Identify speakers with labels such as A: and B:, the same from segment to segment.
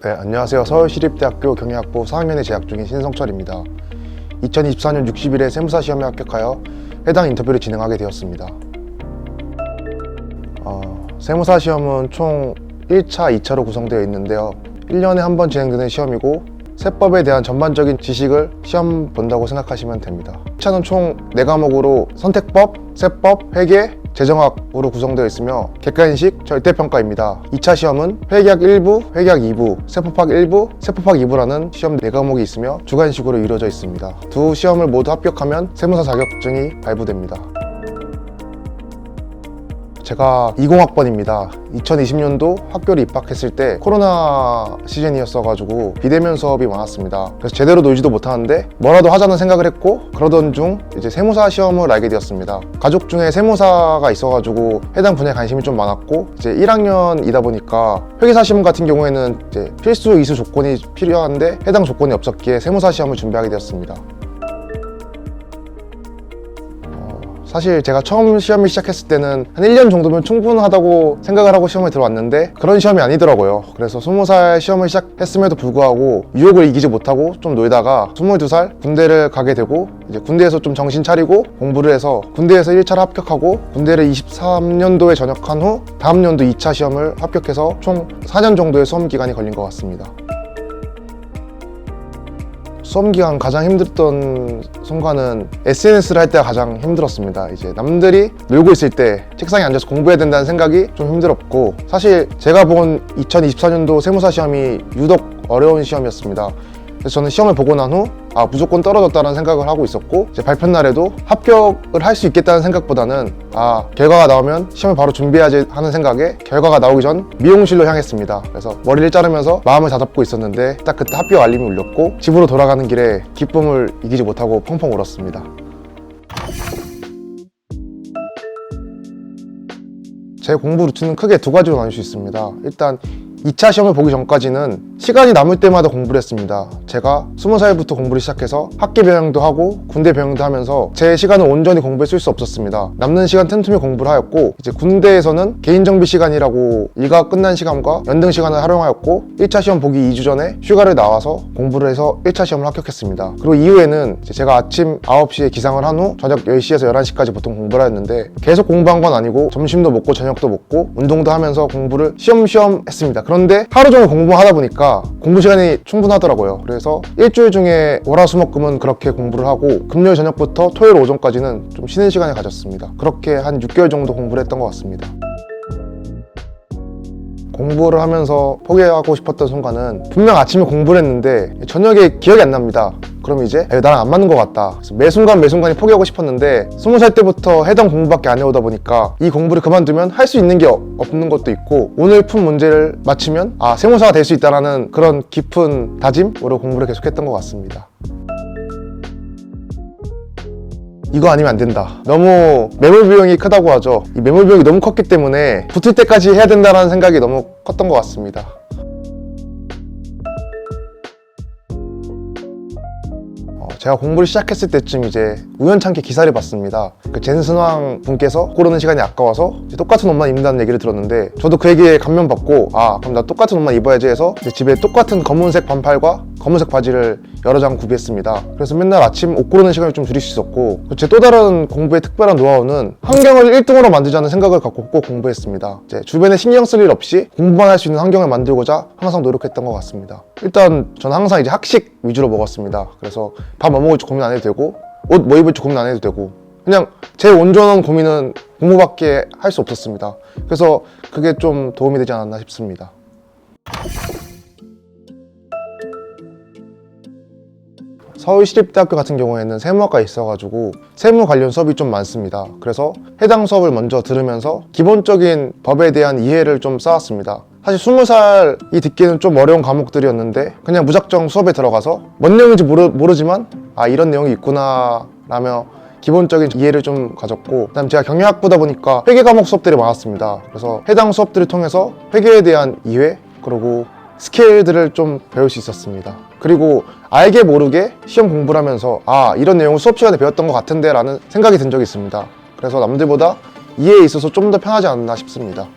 A: 네, 안녕하세요. 서울시립대학교 경영학부 4학년에 재학 중인 신성철입니다. 2024년 60일에 세무사 시험에 합격하여 해당 인터뷰를 진행하게 되었습니다. 세무사 시험은 총 1차, 2차로 구성되어 있는데요. 1년에 한 번 진행되는 시험이고 세법에 대한 전반적인 지식을 시험 본다고 생각하시면 됩니다. 1차는 총 4과목으로 선택법, 세법, 회계, 재정학으로 구성되어 있으며 객관식, 절대평가입니다. 2차 시험은 회계학 1부, 회계학 2부, 세법학 1부, 세법학 2부라는 시험 4과목이 있으며 주관식으로 이루어져 있습니다. 두 시험을 모두 합격하면 세무사 자격증이 발부됩니다. 제가 20학번입니다. 2020년도 학교를 입학했을 때 코로나 시즌이었어가지고 비대면 수업이 많았습니다. 그래서 제대로 놀지도 못하는데 뭐라도 하자는 생각을 했고, 그러던 중 이제 세무사 시험을 알게 되었습니다. 가족 중에 세무사가 있어가지고 해당 분야에 관심이 좀 많았고, 이제 1학년이다 보니까 회계사 시험 같은 경우에는 이제 필수 이수 조건이 필요한데 해당 조건이 없었기에 세무사 시험을 준비하게 되었습니다. 사실 제가 처음 시험을 시작했을 때는 한 1년 정도면 충분하다고 생각을 하고 시험에 들어왔는데 그런 시험이 아니더라고요. 그래서 20살 시험을 시작했음에도 불구하고 유혹을 이기지 못하고 좀 놀다가 22살 군대를 가게 되고, 이제 군대에서 좀 정신 차리고 공부를 해서 군대에서 1차를 합격하고 군대를 23년도에 전역한 후 다음 년도 2차 시험을 합격해서 총 4년 정도의 수험 기간이 걸린 것 같습니다. 수험 기간 가장 힘들었던 순간은 SNS를 할 때가 가장 힘들었습니다. 이제 남들이 놀고 있을 때 책상에 앉아서 공부해야 된다는 생각이 좀 힘들었고, 사실 제가 본 2024년도 세무사 시험이 유독 어려운 시험이었습니다. 그래서 저는 시험을 보고 난 후 무조건 떨어졌다는 생각을 하고 있었고, 이제 발표 날에도 합격을 할 수 있겠다는 생각보다는 결과가 나오면 시험을 바로 준비해야지 하는 생각에 결과가 나오기 전 미용실로 향했습니다. 그래서 머리를 자르면서 마음을 다잡고 있었는데 딱 그때 합격 알림이 울렸고, 집으로 돌아가는 길에 기쁨을 이기지 못하고 펑펑 울었습니다. 제 공부 루틴은 크게 두 가지로 나눌 수 있습니다. 일단 2차 시험을 보기 전까지는 시간이 남을 때마다 공부를 했습니다. 제가 20살부터 공부를 시작해서 학기 병행도 하고 군대 병행도 하면서 제 시간을 온전히 공부에 쓸 수 없었습니다. 남는 시간 틈틈이 공부를 하였고, 이제 군대에서는 개인정비 시간이라고 일과가 끝난 시간과 연등 시간을 활용하였고, 1차 시험 보기 2주 전에 휴가를 나와서 공부를 해서 1차 시험을 합격했습니다. 그리고 이후에는 이제 제가 아침 9시에 기상을 한 후 저녁 10시에서 11시까지 보통 공부를 했는데, 계속 공부한 건 아니고 점심도 먹고 저녁도 먹고 운동도 하면서 공부를 쉬엄쉬엄 했습니다. 그런데 하루 종일 공부만 하다 보니까 공부 시간이 충분하더라고요. 그래서 일주일 중에 월화수목금은 그렇게 공부를 하고 금요일 저녁부터 토요일 오전까지는 좀 쉬는 시간을 가졌습니다. 그렇게 한 6개월 정도 공부를 했던 것 같습니다. 공부를 하면서 포기하고 싶었던 순간은 분명 아침에 공부를 했는데 저녁에 기억이 안 납니다. 그럼 이제 나랑 안 맞는 것 같다. 그래서 매 순간이 포기하고 싶었는데 20살 때부터 해던 공부밖에 안 해오다 보니까 이 공부를 그만두면 할 수 있는 게 없는 것도 있고, 오늘 푼 문제를 맞추면 세무사가 될 수 있다는 그런 깊은 다짐으로 공부를 계속했던 것 같습니다. 이거 아니면 안 된다. 너무 매몰 비용이 크다고 하죠. 이 매몰 비용이 너무 컸기 때문에 붙을 때까지 해야 된다는 생각이 너무 컸던 것 같습니다. 제가 공부를 시작했을 때쯤 이제 우연찮게 기사를 봤습니다. 그 젠슨왕 분께서 고르는 시간이 아까워서 이제 똑같은 옷만 입는다는 얘기를 들었는데, 저도 그 얘기에 감명받고 그럼 나 똑같은 옷만 입어야지 해서 이제 집에 똑같은 검은색 반팔과 검은색 바지를 여러 장 구비했습니다. 그래서 맨날 아침 옷 고르는 시간을 좀 줄일 수 있었고, 제 또 다른 공부의 특별한 노하우는 환경을 1등으로 만들자는 생각을 갖고 꼭 공부했습니다. 이제 주변에 신경 쓸 일 없이 공부만 할 수 있는 환경을 만들고자 항상 노력했던 것 같습니다. 일단 저는 항상 이제 학식 위주로 먹었습니다. 그래서 밥 뭐 먹을지 고민 안 해도 되고, 옷 뭐 입을지 고민 안 해도 되고, 그냥 제 온전한 고민은 공부밖에 할 수 없었습니다. 그래서 그게 좀 도움이 되지 않았나 싶습니다. 서울시립대학교 같은 경우에는 세무학과 있어가지고 세무 관련 수업이 좀 많습니다. 그래서 해당 수업을 먼저 들으면서 기본적인 법에 대한 이해를 좀 쌓았습니다. 사실 20살이 듣기에는 좀 어려운 과목들이었는데 그냥 무작정 수업에 들어가서 뭔 내용인지 모르지만 이런 내용이 있구나 라며 기본적인 이해를 좀 가졌고, 그다음 제가 경영학부다 보니까 회계 과목 수업들이 많았습니다. 그래서 해당 수업들을 통해서 회계에 대한 이해, 그리고 스킬들을 좀 배울 수 있었습니다. 그리고 알게 모르게 시험 공부를 하면서 이런 내용을 수업 시간에 배웠던 것 같은데 라는 생각이 든 적이 있습니다. 그래서 남들보다 이해에 있어서 좀 더 편하지 않나 싶습니다.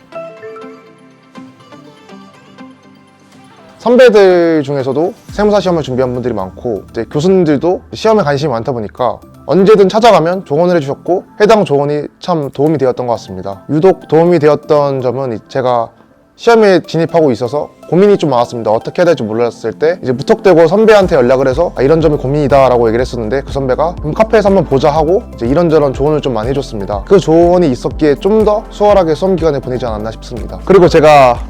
A: 선배들 중에서도 세무사 시험을 준비한 분들이 많고 이제 교수님들도 시험에 관심이 많다 보니까 언제든 찾아가면 조언을 해주셨고 해당 조언이 참 도움이 되었던 것 같습니다. 유독 도움이 되었던 점은 제가 시험에 진입하고 있어서 고민이 좀 많았습니다. 어떻게 해야 될지 몰랐을 때 이제 무턱대고 선배한테 연락을 해서 이런 점이 고민이다 라고 얘기를 했었는데 그 선배가 그럼 카페에서 한번 보자 하고 이제 이런저런 조언을 좀 많이 해줬습니다. 그 조언이 있었기에 좀 더 수월하게 수험 기간을 보내지 않았나 싶습니다. 그리고 제가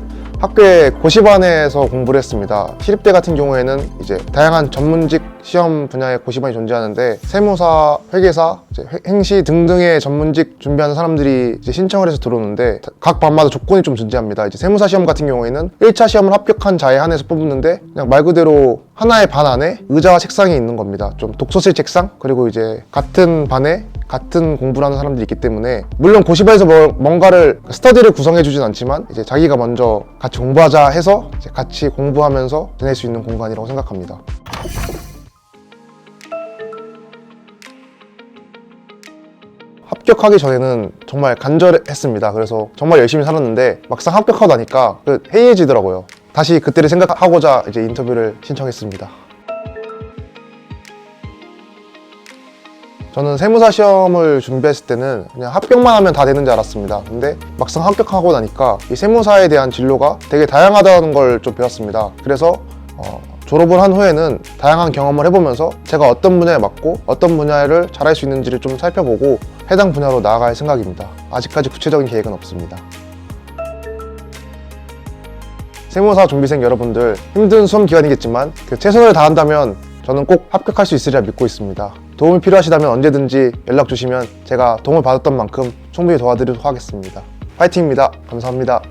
A: 학교에 고시반에서 공부를 했습니다. 시립대 같은 경우에는 이제 다양한 전문직 시험 분야의 고시반이 존재하는데 세무사, 회계사, 행시 등등의 전문직 준비하는 사람들이 이제 신청을 해서 들어오는데 각 반마다 조건이 좀 존재합니다. 이제 세무사 시험 같은 경우에는 1차 시험을 합격한 자에 한해서 뽑는데 그냥 말 그대로 하나의 반 안에 의자와 책상이 있는 겁니다. 좀 독서실 책상? 그리고 이제 같은 반에 같은 공부를 하는 사람들이 있기 때문에 물론 고시반에서 뭔가를 스터디를 구성해 주진 않지만 이제 자기가 먼저 같이 공부하자 해서 이제 같이 공부하면서 지낼 수 있는 공간이라고 생각합니다. 합격하기 전에는 정말 간절했습니다. 그래서 정말 열심히 살았는데 막상 합격하고 나니까 해이해지더라고요. 다시 그때를 생각하고자 이제 인터뷰를 신청했습니다. 저는 세무사 시험을 준비했을 때는 그냥 합격만 하면 다 되는 줄 알았습니다. 근데 막상 합격하고 나니까 이 세무사에 대한 진로가 되게 다양하다는 걸 좀 배웠습니다. 그래서 졸업을 한 후에는 다양한 경험을 해보면서 제가 어떤 분야에 맞고 어떤 분야를 잘할 수 있는지를 좀 살펴보고 해당 분야로 나아갈 생각입니다. 아직까지 구체적인 계획은 없습니다. 세무사 준비생 여러분들 힘든 수험 기간이겠지만 최선을 다한다면 저는 꼭 합격할 수 있으리라 믿고 있습니다. 도움이 필요하시다면 언제든지 연락 주시면 제가 도움을 받았던 만큼 충분히 도와드리도록 하겠습니다. 파이팅입니다. 감사합니다.